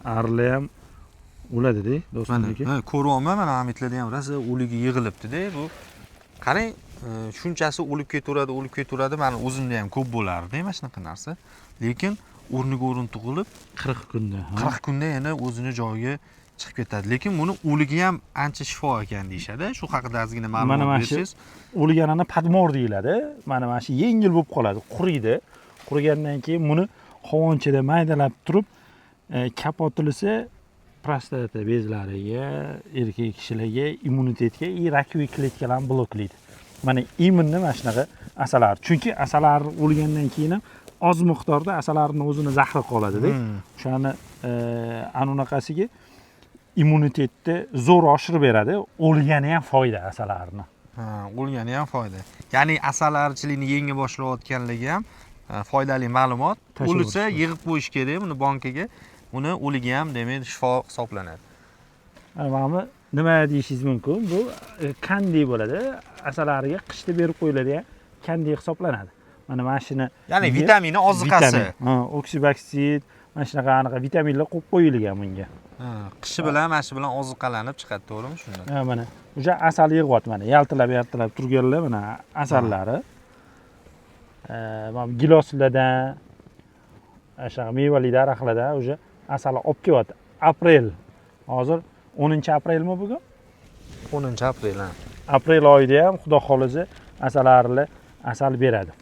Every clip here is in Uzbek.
Arlar ham o'ladi-da, do'stlarniki. Mana ko'ryapman, mana Hamidlarda ham rosa o'ligi yig'ilibdi-da. Bu qarang, shunchasi o'lib ketaveradi. Mana o'zimda ham ko'p bo'lardi mana shunaqa narsa. Lekin o'rniga o'rin tug'ilib 40 kunda. 40 kunda yana o'zini joyiga chiqib ketadi. Lekin buni o'ligi ham ancha shifo ekan deyshadi. Shu haqida ozgina ma'lumot bersangiz. O'lganini padmor deyiladi. Mana shu yengil bo'lib qoladi, quriydi. Qurigandan keyin buni qovunchida maydalab turib, kapotilsa prostata bezlariga, erkak kishilarga, immunitetga, rakoviy kletkalarni bloklaydi. Mana immunni mana shunaqa asalari. Chunki asalari o'lgandan keyin ham oz miqdorda asalarining o'zini zahri qoladi-da. O'shani anunaqasiga immunitetni zo'r oshirib beradi. O'lgani ham foyda asalarini. O'lgani ham foyda. Ya'ni asalarichilikni yenga boshlayotganligi ham foydali ma'lumot. O'lsa yig'ib qo'yish kerak buni bankaga. Uni o'ligi ham demak shifo hisoblanadi. Mana nima deyishingiz mumkin? Bu kandiy bo'ladi. Asalariga qishda berib qo'yiladigan kandiy hisoblanadi. Mana shuni, ya'ni vitamini oziqasi. Oksibaksid, mana shunaqa aniq vitaminlar qo'yib qo'yilgan bunga. Qishi bilan mana shu bilan oziqalanib chiqadi, to'g'rimi shunda? Mana o'sha asal yig'yapti, mana yaltilab turganlar mana asallari. Mana giloslardan, o'sha mevali daraxtlardan o'sha asal olib kelyapti. Aprel. Hozir 10-aprelmi bugun? 10-aprel. Aprel oyida ham xudo xolisa asallarlar asal beradi.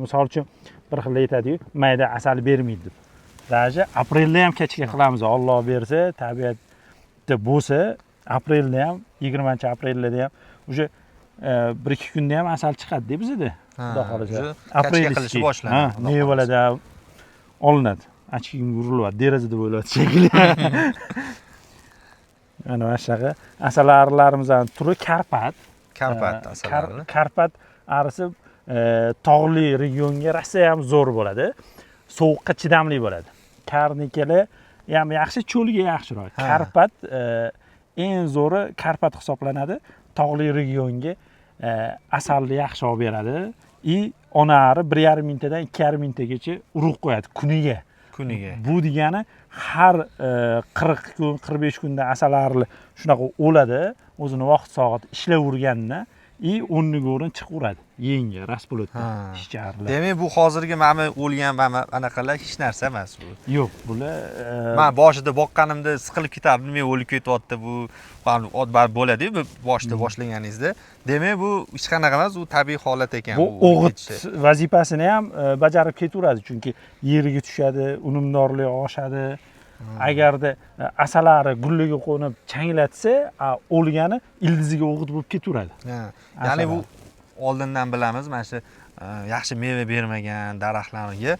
Misol uchun bir xil aytadi-yu, mayda asal bermaydi deb. Даже aprelda ham kechga qilamiz. Alloh bersa, tabiatda bo'lsa, aprelda ham 20-aprelda ham o'sha 1-2 kunda ham asal chiqadi-da bizda. Xudo xolisa. Aprelda qilishi boshlanadi. Mevalardan olinadi. Achkigim urilyapti, derazada bo'lyapti shekilli. Mana shunaqa asallarlarimizning turi Karpat. Karpat asalari. Karpat arisi tog'li regionga rosa ham zo'r bo'ladi. Sovuqqa chidamli bo'ladi. Karnikalar ham yaxshi, cho'lga yaxshiroq. Karpat eng zo'ri Karpat hisoblanadi. Tog'li regionga asalni yaxshi olib beradi. Onari 1,5 mintadan 2,5 mintagacha urug' qo'yadi kuniga. Bu degani har 40 kun, 45 kunda asallarni shunaqa o'ladi, o'zini vaqt soat ishlayvergandan o'rniga o'rin chiqaveradi. Yengi, rasplotda ishcharlar. Demak, bu hozirgi mana o'lgan mana anaqalar hech narsa emas bu. Yo'q, bular men boshida boqqanimda siqilib ketardi, men o'lib ketyapti bu. Odbar bo'ladi-ku boshida boshlaganingizda. Demak, bu hech qanaqa emas, u tabiiy holat ekan. Bu o'g'it vazifasini ham bajarib ketaveradi, chunki yeriga tushadi, unumdorligi oshadi. Agarda asalari gullaga qo'nib changlatsa, o'lgani ildiziga o'g'it bo'lib ketaveradi. Ya'ni bu oldindan bilamiz, mana shu yaxshi meva bermagan daraxtlarga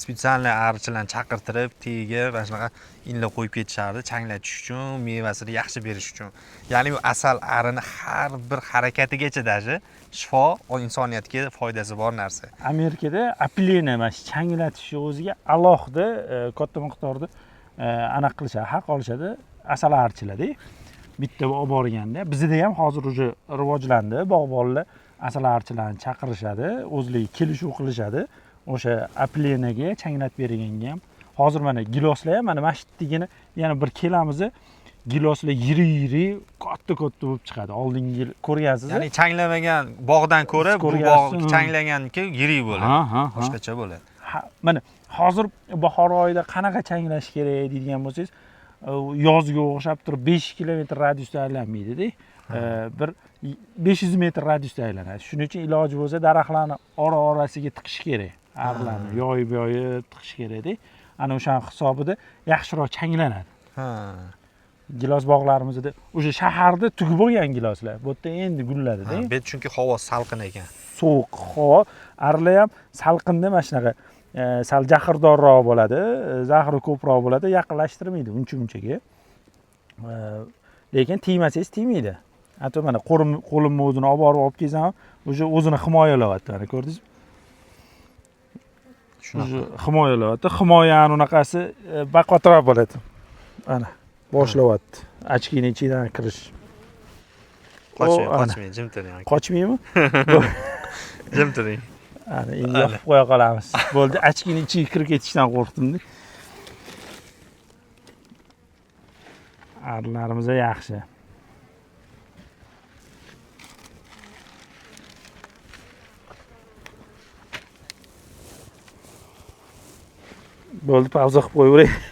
spetsialniy arichilarni chaqirtirib, tagiga mana shunaqa inlab qo'yib ketishardi, changlatish uchun, mevasini yaxshi berish uchun. Ya'ni bu asal arini har bir harakatigacha даже shifo, insoniyatga foydasi bor narsa. Amerikada apeleni mana shu changlatish o'ziga alohida katta miqdorda aniq qilishadi, haq olishadi asalarichilarda. Bitta olib borganda, bizda ham hozir уже rivojlandi, bog'bonlar asalarichilarni chaqirishadi, o'zlari kelishuv qilishadi. O'sha aplenaga changlatib berganga ham. Hozir mana giloslar ham mana masjiddigina yana bir kelamiz, giloslar yiri, katta bo'lib chiqadi. Oldingi yil ko'rgansiz. Ya'ni changlamagan bog'dan ko'ra bu bog' changlaganniki yirik bo'ladi. Boshqacha bo'ladi. Mana hozir bahor oyida qanaqa changlash kerak deydigan bo'lsangiz, yozga o'xshab turib 5 kilometr radiusda aylanmaydi-da. Bir 500 metr radiusda aylanadi. Shuning uchun iloji bo'lsa daraxtlarni orasiga tiqish kerak. Arlarni yoyib tiqish kerak-da. Ana o'sha hisobida yaxshiroq changlanadi. Gilos bog'larimizda o'sha shaharda tugib bo'lgan giloslar. Bu yerda endi gulladi-da. Bu chunki havo salqin ekan. Sovuq havo, arlar ham salqinda mana shunaqa sal jahrdorroq bo'ladi, zahri ko'proq bo'ladi, yaqinlashtirmaydi uncha-munchaga. Lekin tegmasangiz tegmaydi. Hatto mana qo'limni o'zini olib borib kelsam, o'sha o'zini himoyalayapti, mana ko'rdingizmi? Shunaqa himoyalayapti. Himoyaning unaqasi baqatroq bo'ladi. Mana boshlayapti. Ochkini ichidan kirish. Qochmang, jim turing. Qochmaymi? Jim turing. Ana endi yopib qo'ya qolamiz. Bo'ldi, ochkini ichiga kirib ketishdan qo'rqdim-da. Arilarimiz yaxshi. Bo'ldi, pauza qilib qo'yaveray.